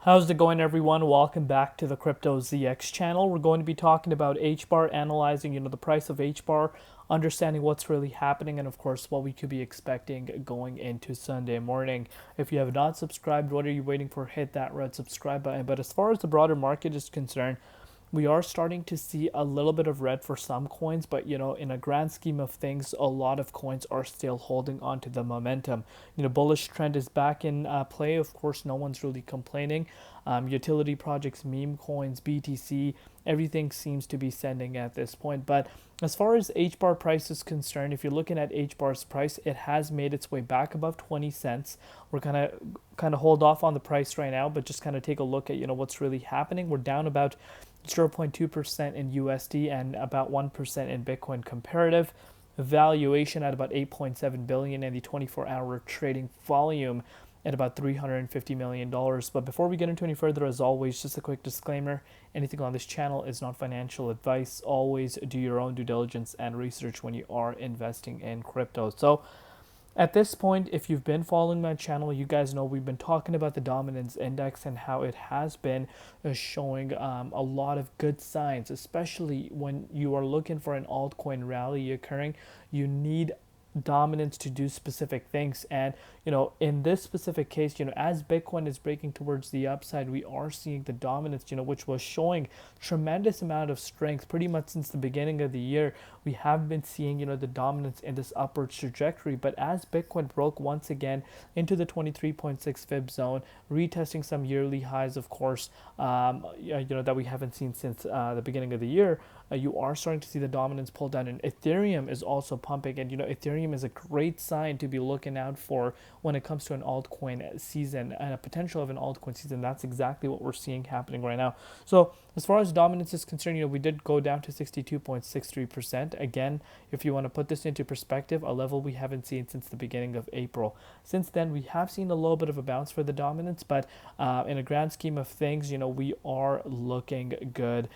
How's it going, everyone? Welcome back to the Crypto ZX channel. We're going to be talking about Hbar, analyzing, the price of Hbar, understanding what's really happening, and of course, what we could be expecting going into Sunday morning. If you have not subscribed, what are you waiting for? Hit that red subscribe button. But as far as the broader market is concerned, we are starting to see a little bit of red for some coins, but in a grand scheme of things, a lot of coins are still holding on to the momentum. Bullish trend is back in play. Of course, no one's really complaining. Utility projects, meme coins, BTC, everything seems to be sending at this point. But as far as Hbar price is concerned, if you're looking at Hbar's price, it has made its way back above 20 cents. We're kind of hold off on the price right now, but just kind of take a look at what's really happening. We're down about 0.2% in USD and about 1% in Bitcoin comparative. Valuation at about 8.7 billion and the 24-hour trading volume at about $350 million. But before we get into any further, as always, just a quick disclaimer: anything on this channel is not financial advice. Always do your own due diligence and research when you are investing in crypto. So at this point, if you've been following my channel, you guys know we've been talking about the dominance index and how it has been showing a lot of good signs, especially when you are looking for an altcoin rally occurring. You need dominance to do specific things, and in this specific case, as Bitcoin is breaking towards the upside, we are seeing the dominance, which was showing tremendous amount of strength pretty much since the beginning of the year. We have been seeing the dominance in this upward trajectory, but as Bitcoin broke once again into the 23.6 fib zone, retesting some yearly highs, of course, that we haven't seen since the beginning of the year, you are starting to see the dominance pull down, and Ethereum is also pumping. And Ethereum is a great sign to be looking out for when it comes to an altcoin season and a potential of an altcoin season. That's exactly what we're seeing happening right now. So as far as dominance is concerned, we did go down to 62.63%. Again, if you want to put this into perspective, a level we haven't seen since the beginning of April. Since then, we have seen a little bit of a bounce for the dominance, but in a grand scheme of things, we are looking good.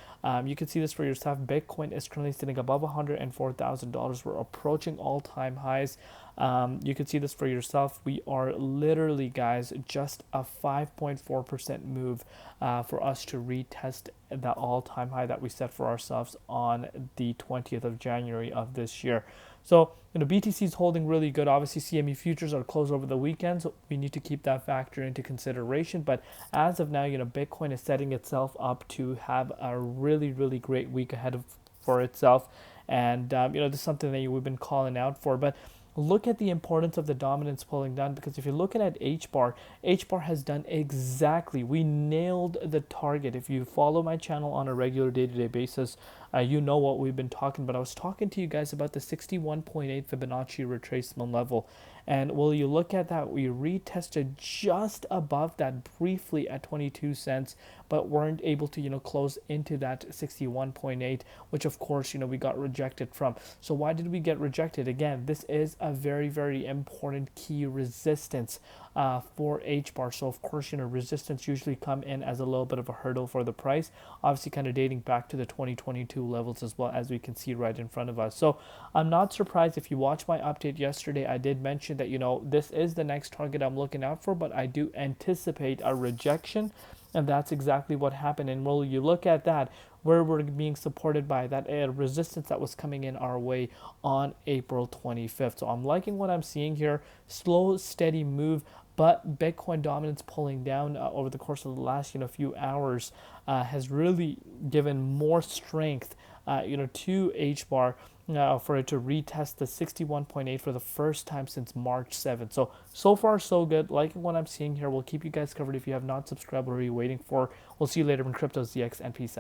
You can see this for yourself. Bitcoin is currently sitting above $104,000. We're approaching all-time highs. You can see this for yourself. We are literally, guys, just a 5.4% move for us to retest the all-time high that we set for ourselves on the 20th of January of this year. So, BTC is holding really good. Obviously, CME futures are closed over the weekend, so we need to keep that factor into consideration. But as of now, Bitcoin is setting itself up to have a really, really great week ahead for itself. And, this is something that we've been calling out for. But look at the importance of the dominance pulling down, because if you're looking at Hbar has done exactly, we nailed the target. If you follow my channel on a regular day-to-day basis, you know what we've been talking about. I was talking to you guys about the 61.8 Fibonacci retracement level, and will you look at that, we retested just above that briefly at 22 cents, but weren't able to close into that 61.8, which of course we got rejected from. So why did we get rejected? Again, this is a very, very important key resistance for Hbar. So of course resistance usually come in as a little bit of a hurdle for the price, obviously kind of dating back to the 2022 levels as well, as we can see right in front of us. So I'm not surprised. If you watched my update yesterday, I did mention that this is the next target I'm looking out for, but I do anticipate a rejection, and that's exactly what happened. And will you look at that, where we're being supported by that resistance that was coming in our way on April 25th. So I'm liking what I'm seeing here. Slow, steady move, but Bitcoin dominance pulling down over the course of the last few hours has really given more strength to Hbar for it to retest the 61.8 for the first time since March 7th. So far so good. Liking what I'm seeing here. We'll keep you guys covered. If you have not subscribed, what are you waiting for? We'll see you later in Crypto ZX, and peace out.